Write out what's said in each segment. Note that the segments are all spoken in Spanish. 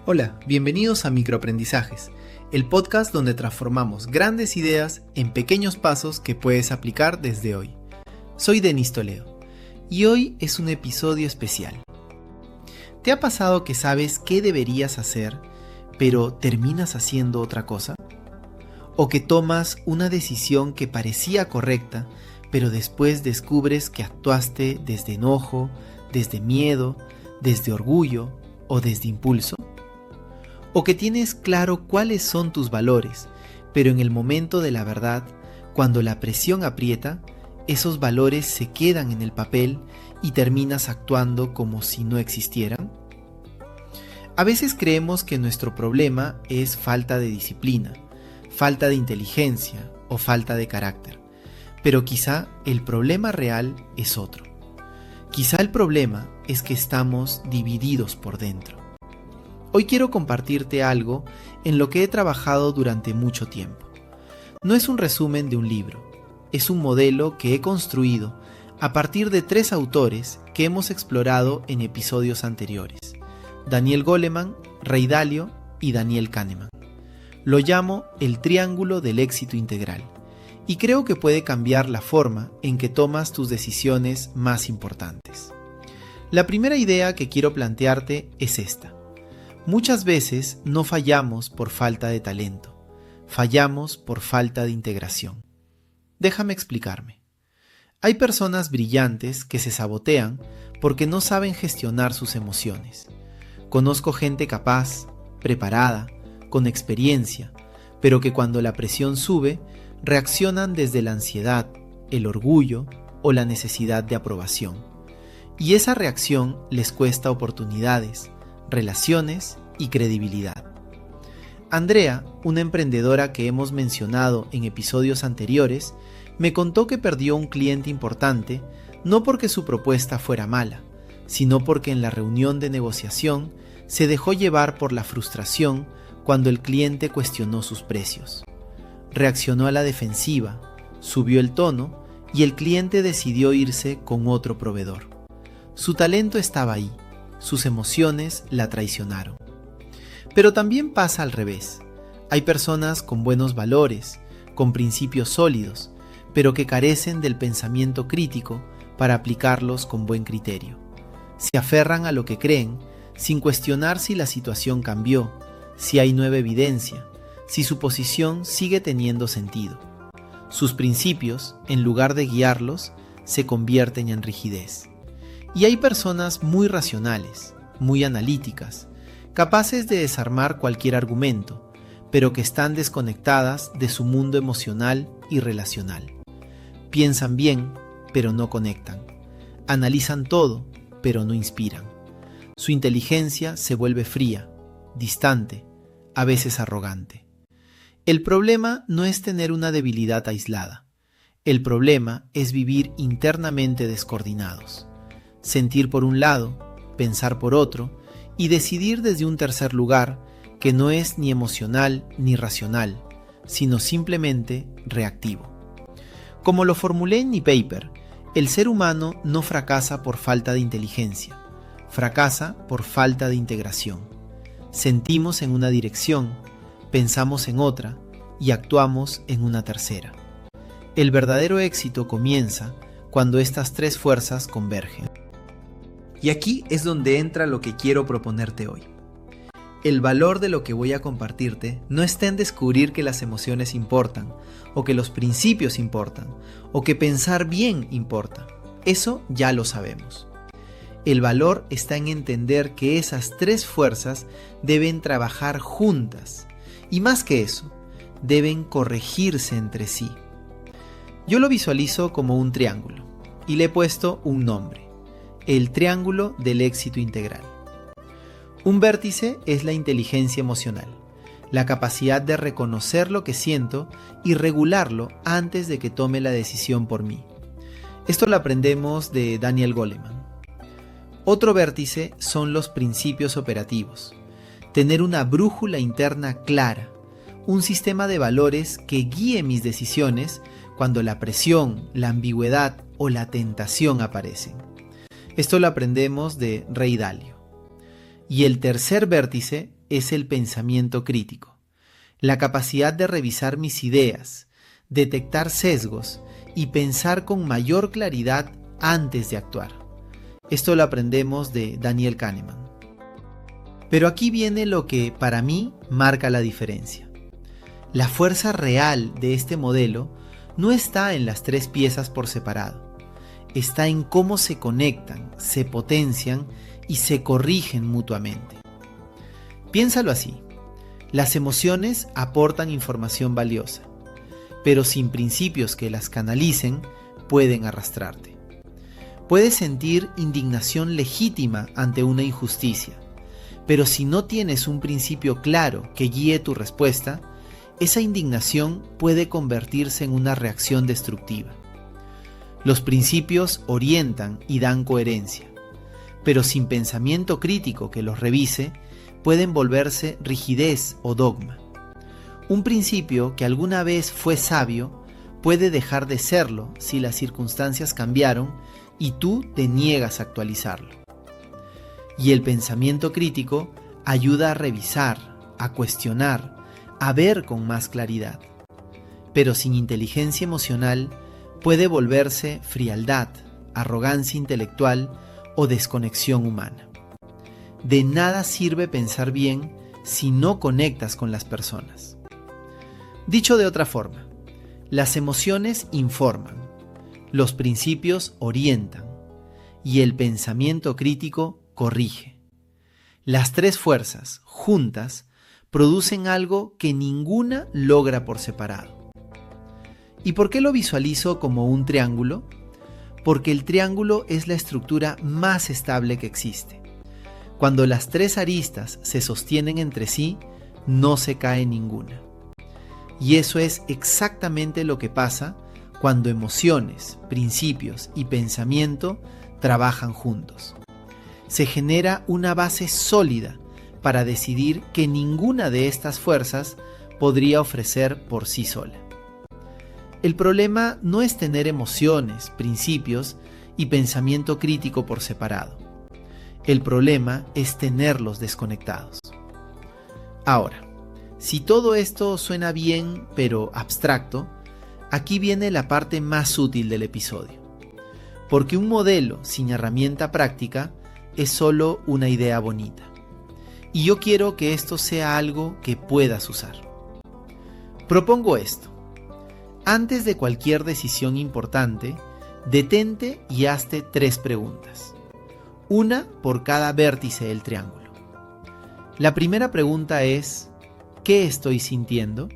Hola, bienvenidos a Microaprendizajes, el podcast donde transformamos grandes ideas en pequeños pasos que puedes aplicar desde hoy. Soy Denis Toledo y hoy es un episodio especial. ¿Te ha pasado que sabes qué deberías hacer, pero terminas haciendo otra cosa? ¿O que tomas una decisión que parecía correcta, pero después descubres que actuaste desde enojo, desde miedo, desde orgullo o desde impulso? ¿O que tienes claro cuáles son tus valores, pero en el momento de la verdad, cuando la presión aprieta, esos valores se quedan en el papel y terminas actuando como si no existieran? A veces creemos que nuestro problema es falta de disciplina, falta de inteligencia o falta de carácter, pero quizá el problema real es otro. Quizá el problema es que estamos divididos por dentro. Hoy quiero compartirte algo en lo que he trabajado durante mucho tiempo. No es un resumen de un libro, es un modelo que he construido a partir de 3 autores que hemos explorado en episodios anteriores: Daniel Goleman, Ray Dalio y Daniel Kahneman. Lo llamo el triángulo del éxito integral y creo que puede cambiar la forma en que tomas tus decisiones más importantes. La primera idea que quiero plantearte es esta. Muchas veces no fallamos por falta de talento, fallamos por falta de integración. Déjame explicarme. Hay personas brillantes que se sabotean porque no saben gestionar sus emociones. Conozco gente capaz, preparada, con experiencia, pero que cuando la presión sube, reaccionan desde la ansiedad, el orgullo o la necesidad de aprobación. Y esa reacción les cuesta oportunidades, relaciones y credibilidad. Andrea, una emprendedora que hemos mencionado en episodios anteriores, me contó que perdió un cliente importante no porque su propuesta fuera mala, sino porque en la reunión de negociación se dejó llevar por la frustración cuando el cliente cuestionó sus precios. Reaccionó a la defensiva, subió el tono y el cliente decidió irse con otro proveedor. Su talento estaba ahí, sus emociones la traicionaron. Pero también pasa al revés. Hay personas con buenos valores, con principios sólidos, pero que carecen del pensamiento crítico para aplicarlos con buen criterio. Se aferran a lo que creen sin cuestionar si la situación cambió, si hay nueva evidencia, si su posición sigue teniendo sentido. Sus principios, en lugar de guiarlos, se convierten en rigidez. Y hay personas muy racionales, muy analíticas, capaces de desarmar cualquier argumento, pero que están desconectadas de su mundo emocional y relacional. Piensan bien, pero no conectan. Analizan todo, pero no inspiran. Su inteligencia se vuelve fría, distante, a veces arrogante. El problema no es tener una debilidad aislada. El problema es vivir internamente descoordinados. Sentir por un lado, pensar por otro y decidir desde un tercer lugar que no es ni emocional ni racional, sino simplemente reactivo. Como lo formulé en mi paper, el ser humano no fracasa por falta de inteligencia, fracasa por falta de integración. Sentimos en una dirección, pensamos en otra y actuamos en una tercera. El verdadero éxito comienza cuando estas 3 fuerzas convergen. Y aquí es donde entra lo que quiero proponerte hoy. El valor de lo que voy a compartirte no está en descubrir que las emociones importan, o que los principios importan, o que pensar bien importa. Eso ya lo sabemos. El valor está en entender que esas 3 fuerzas deben trabajar juntas, y más que eso, deben corregirse entre sí. Yo lo visualizo como un triángulo, y le he puesto un nombre: el triángulo del éxito integral. Un vértice es la inteligencia emocional, la capacidad de reconocer lo que siento y regularlo antes de que tome la decisión por mí. Esto lo aprendemos de Daniel Goleman. Otro vértice son los principios operativos, tener una brújula interna clara, un sistema de valores que guíe mis decisiones cuando la presión, la ambigüedad o la tentación aparecen. Esto lo aprendemos de Ray Dalio. Y el tercer vértice es el pensamiento crítico, la capacidad de revisar mis ideas, detectar sesgos y pensar con mayor claridad antes de actuar. Esto lo aprendemos de Daniel Kahneman. Pero aquí viene lo que para mí marca la diferencia. La fuerza real de este modelo no está en las 3 piezas por separado, está en cómo se conectan, se potencian y se corrigen mutuamente. Piénsalo así, las emociones aportan información valiosa, pero sin principios que las canalicen, pueden arrastrarte. Puedes sentir indignación legítima ante una injusticia, pero si no tienes un principio claro que guíe tu respuesta, esa indignación puede convertirse en una reacción destructiva. Los principios orientan y dan coherencia, pero sin pensamiento crítico que los revise, pueden volverse rigidez o dogma. Un principio que alguna vez fue sabio puede dejar de serlo si las circunstancias cambiaron y tú te niegas a actualizarlo. Y el pensamiento crítico ayuda a revisar, a cuestionar, a ver con más claridad. Pero sin inteligencia emocional puede volverse frialdad, arrogancia intelectual o desconexión humana. De nada sirve pensar bien si no conectas con las personas. Dicho de otra forma, las emociones informan, los principios orientan y el pensamiento crítico corrige. Las 3 fuerzas, juntas, producen algo que ninguna logra por separado. ¿Y por qué lo visualizo como un triángulo? Porque el triángulo es la estructura más estable que existe. Cuando las 3 aristas se sostienen entre sí, no se cae ninguna. Y eso es exactamente lo que pasa cuando emociones, principios y pensamiento trabajan juntos. Se genera una base sólida para decidir que ninguna de estas fuerzas podría ofrecer por sí sola. El problema no es tener emociones, principios y pensamiento crítico por separado. El problema es tenerlos desconectados. Ahora, si todo esto suena bien pero abstracto, aquí viene la parte más útil del episodio. Porque un modelo sin herramienta práctica es solo una idea bonita. Y yo quiero que esto sea algo que puedas usar. Propongo esto. Antes de cualquier decisión importante, detente y hazte 3 preguntas. Una por cada vértice del triángulo. La primera pregunta es: ¿qué estoy sintiendo?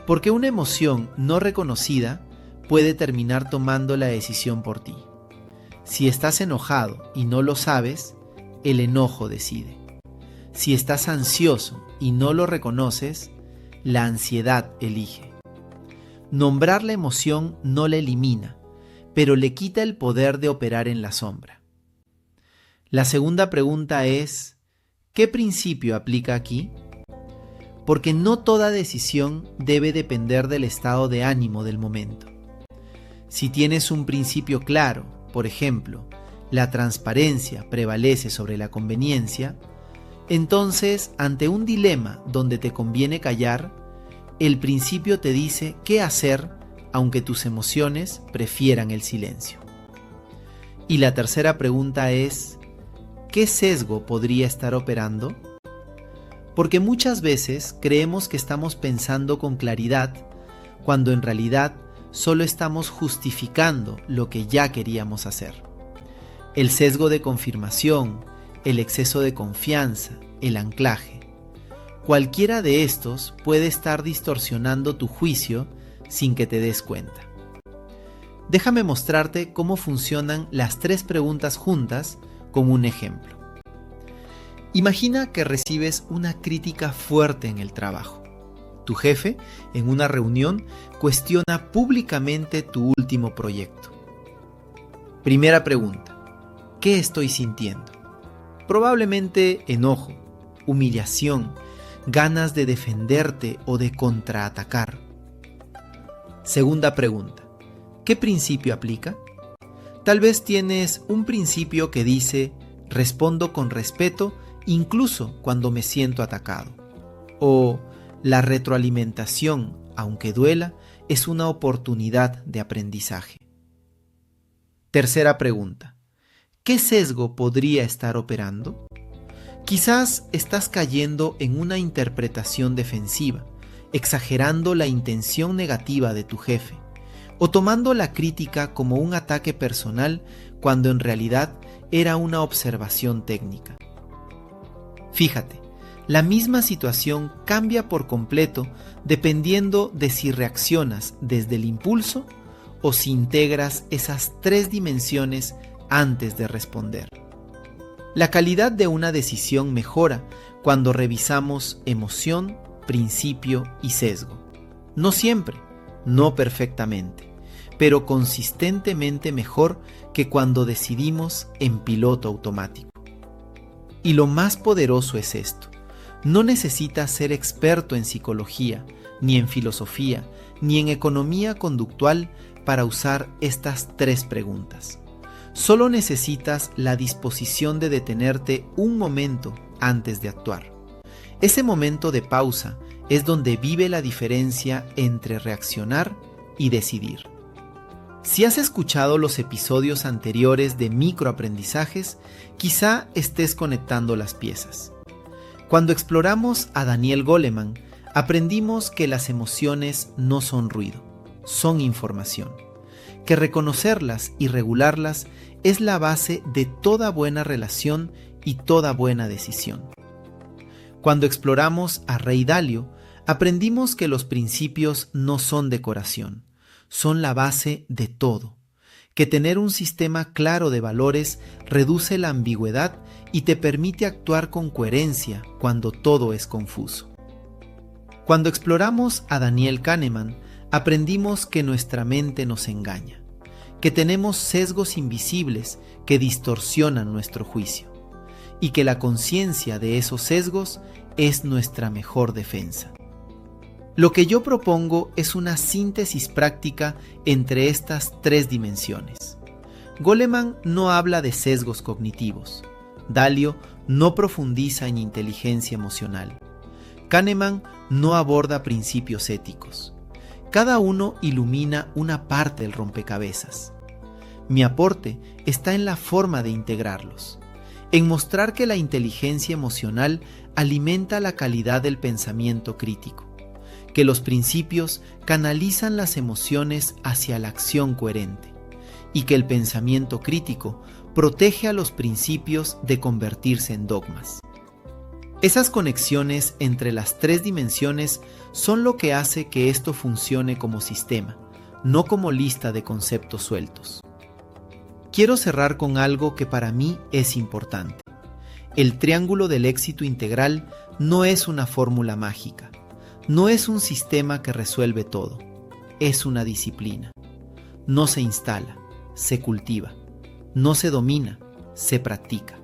Porque una emoción no reconocida puede terminar tomando la decisión por ti. Si estás enojado y no lo sabes, el enojo decide. Si estás ansioso y no lo reconoces, la ansiedad elige. Nombrar la emoción no la elimina, pero le quita el poder de operar en la sombra. La segunda pregunta es: ¿qué principio aplica aquí? Porque no toda decisión debe depender del estado de ánimo del momento. Si tienes un principio claro, por ejemplo, la transparencia prevalece sobre la conveniencia, entonces, ante un dilema donde te conviene callar, el principio te dice qué hacer aunque tus emociones prefieran el silencio. Y la tercera pregunta es: ¿qué sesgo podría estar operando? Porque muchas veces creemos que estamos pensando con claridad, cuando en realidad solo estamos justificando lo que ya queríamos hacer. El sesgo de confirmación, el exceso de confianza, el anclaje. Cualquiera de estos puede estar distorsionando tu juicio sin que te des cuenta. Déjame mostrarte cómo funcionan las 3 preguntas juntas con un ejemplo. Imagina que recibes una crítica fuerte en el trabajo. Tu jefe, en una reunión, cuestiona públicamente tu último proyecto. Primera pregunta: ¿qué estoy sintiendo? Probablemente enojo, humillación, ganas de defenderte o de contraatacar. Segunda pregunta: ¿qué principio aplica? Tal vez tienes un principio que dice: respondo con respeto incluso cuando me siento atacado. O la retroalimentación, aunque duela, es una oportunidad de aprendizaje. Tercera pregunta. ¿Qué sesgo podría estar operando? Quizás estás cayendo en una interpretación defensiva, exagerando la intención negativa de tu jefe, o tomando la crítica como un ataque personal cuando en realidad era una observación técnica. Fíjate, la misma situación cambia por completo dependiendo de si reaccionas desde el impulso o si integras esas 3 dimensiones antes de responder. La calidad de una decisión mejora cuando revisamos emoción, principio y sesgo. No siempre, no perfectamente, pero consistentemente mejor que cuando decidimos en piloto automático. Y lo más poderoso es esto: no necesitas ser experto en psicología, ni en filosofía, ni en economía conductual para usar estas 3 preguntas. Solo necesitas la disposición de detenerte un momento antes de actuar. Ese momento de pausa es donde vive la diferencia entre reaccionar y decidir. Si has escuchado los episodios anteriores de microaprendizajes, quizá estés conectando las piezas. Cuando exploramos a Daniel Goleman, aprendimos que las emociones no son ruido, son información, que reconocerlas y regularlas es la base de toda buena relación y toda buena decisión. Cuando exploramos a Ray Dalio, aprendimos que los principios no son decoración, son la base de todo, que tener un sistema claro de valores reduce la ambigüedad y te permite actuar con coherencia cuando todo es confuso. Cuando exploramos a Daniel Kahneman, aprendimos que nuestra mente nos engaña, que tenemos sesgos invisibles que distorsionan nuestro juicio, y que la conciencia de esos sesgos es nuestra mejor defensa. Lo que yo propongo es una síntesis práctica entre estas 3 dimensiones. Goleman no habla de sesgos cognitivos. Dalio no profundiza en inteligencia emocional. Kahneman no aborda principios éticos. Cada uno ilumina una parte del rompecabezas. Mi aporte está en la forma de integrarlos, en mostrar que la inteligencia emocional alimenta la calidad del pensamiento crítico, que los principios canalizan las emociones hacia la acción coherente, y que el pensamiento crítico protege a los principios de convertirse en dogmas. Esas conexiones entre las 3 dimensiones son lo que hace que esto funcione como sistema, no como lista de conceptos sueltos. Quiero cerrar con algo que para mí es importante. El triángulo del éxito integral no es una fórmula mágica, no es un sistema que resuelve todo, es una disciplina. No se instala, se cultiva, no se domina, se practica.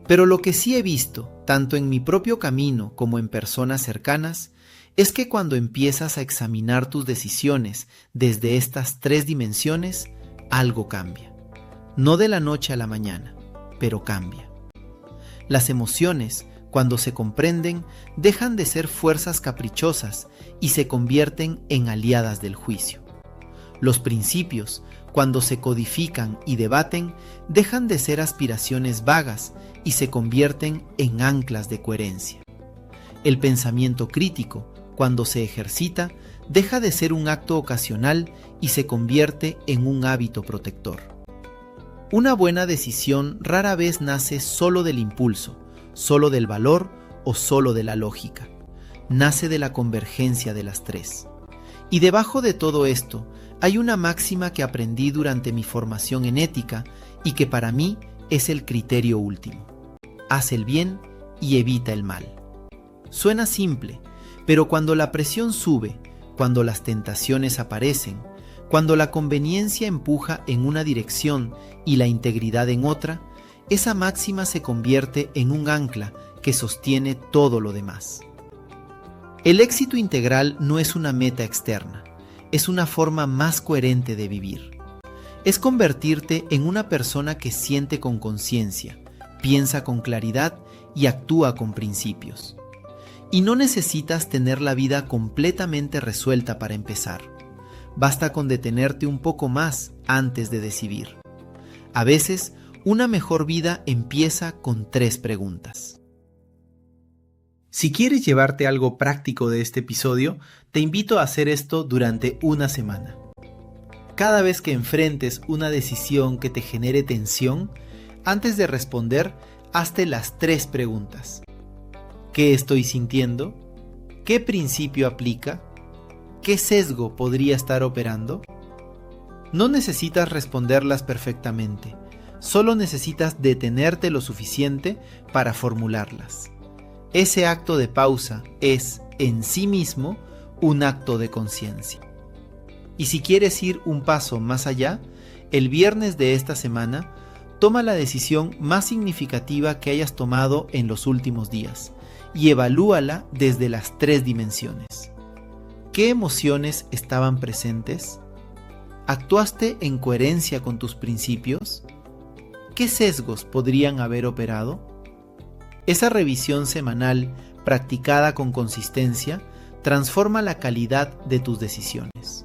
Pero lo que sí he visto, tanto en mi propio camino como en personas cercanas, es que cuando empiezas a examinar tus decisiones desde estas 3 dimensiones, algo cambia. No de la noche a la mañana, pero cambia. Las emociones, cuando se comprenden, dejan de ser fuerzas caprichosas y se convierten en aliadas del juicio. Los principios, cuando se codifican y debaten, dejan de ser aspiraciones vagas y se convierten en anclas de coherencia. El pensamiento crítico, cuando se ejercita, deja de ser un acto ocasional y se convierte en un hábito protector. Una buena decisión rara vez nace solo del impulso, solo del valor o solo de la lógica. Nace de la convergencia de las 3. Y debajo de todo esto, hay una máxima que aprendí durante mi formación en ética y que para mí es el criterio último. Haz el bien y evita el mal. Suena simple, pero cuando la presión sube, cuando las tentaciones aparecen, cuando la conveniencia empuja en una dirección y la integridad en otra, esa máxima se convierte en un ancla que sostiene todo lo demás. El éxito integral no es una meta externa, es una forma más coherente de vivir. Es convertirte en una persona que siente con conciencia, piensa con claridad y actúa con principios. Y no necesitas tener la vida completamente resuelta para empezar. Basta con detenerte un poco más antes de decidir. A veces, una mejor vida empieza con 3 preguntas. Si quieres llevarte algo práctico de este episodio, te invito a hacer esto durante una semana. Cada vez que enfrentes una decisión que te genere tensión, antes de responder, hazte las 3 preguntas. ¿Qué estoy sintiendo? ¿Qué principio aplica? ¿Qué sesgo podría estar operando? No necesitas responderlas perfectamente, solo necesitas detenerte lo suficiente para formularlas. Ese acto de pausa es, en sí mismo, un acto de conciencia. Y si quieres ir un paso más allá, el viernes de esta semana, toma la decisión más significativa que hayas tomado en los últimos días y evalúala desde las 3 dimensiones. ¿Qué emociones estaban presentes? ¿Actuaste en coherencia con tus principios? ¿Qué sesgos podrían haber operado? Esa revisión semanal, practicada con consistencia, transforma la calidad de tus decisiones.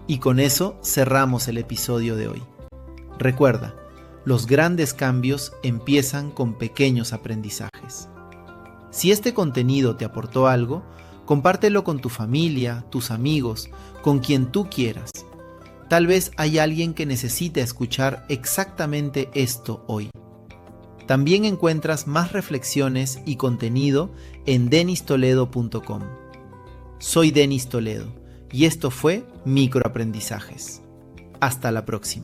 Y con eso cerramos el episodio de hoy. Recuerda, los grandes cambios empiezan con pequeños aprendizajes. Si este contenido te aportó algo, compártelo con tu familia, tus amigos, con quien tú quieras. Tal vez hay alguien que necesite escuchar exactamente esto hoy. También encuentras más reflexiones y contenido en denistoledo.com. Soy Denis Toledo y esto fue Microaprendizajes. Hasta la próxima.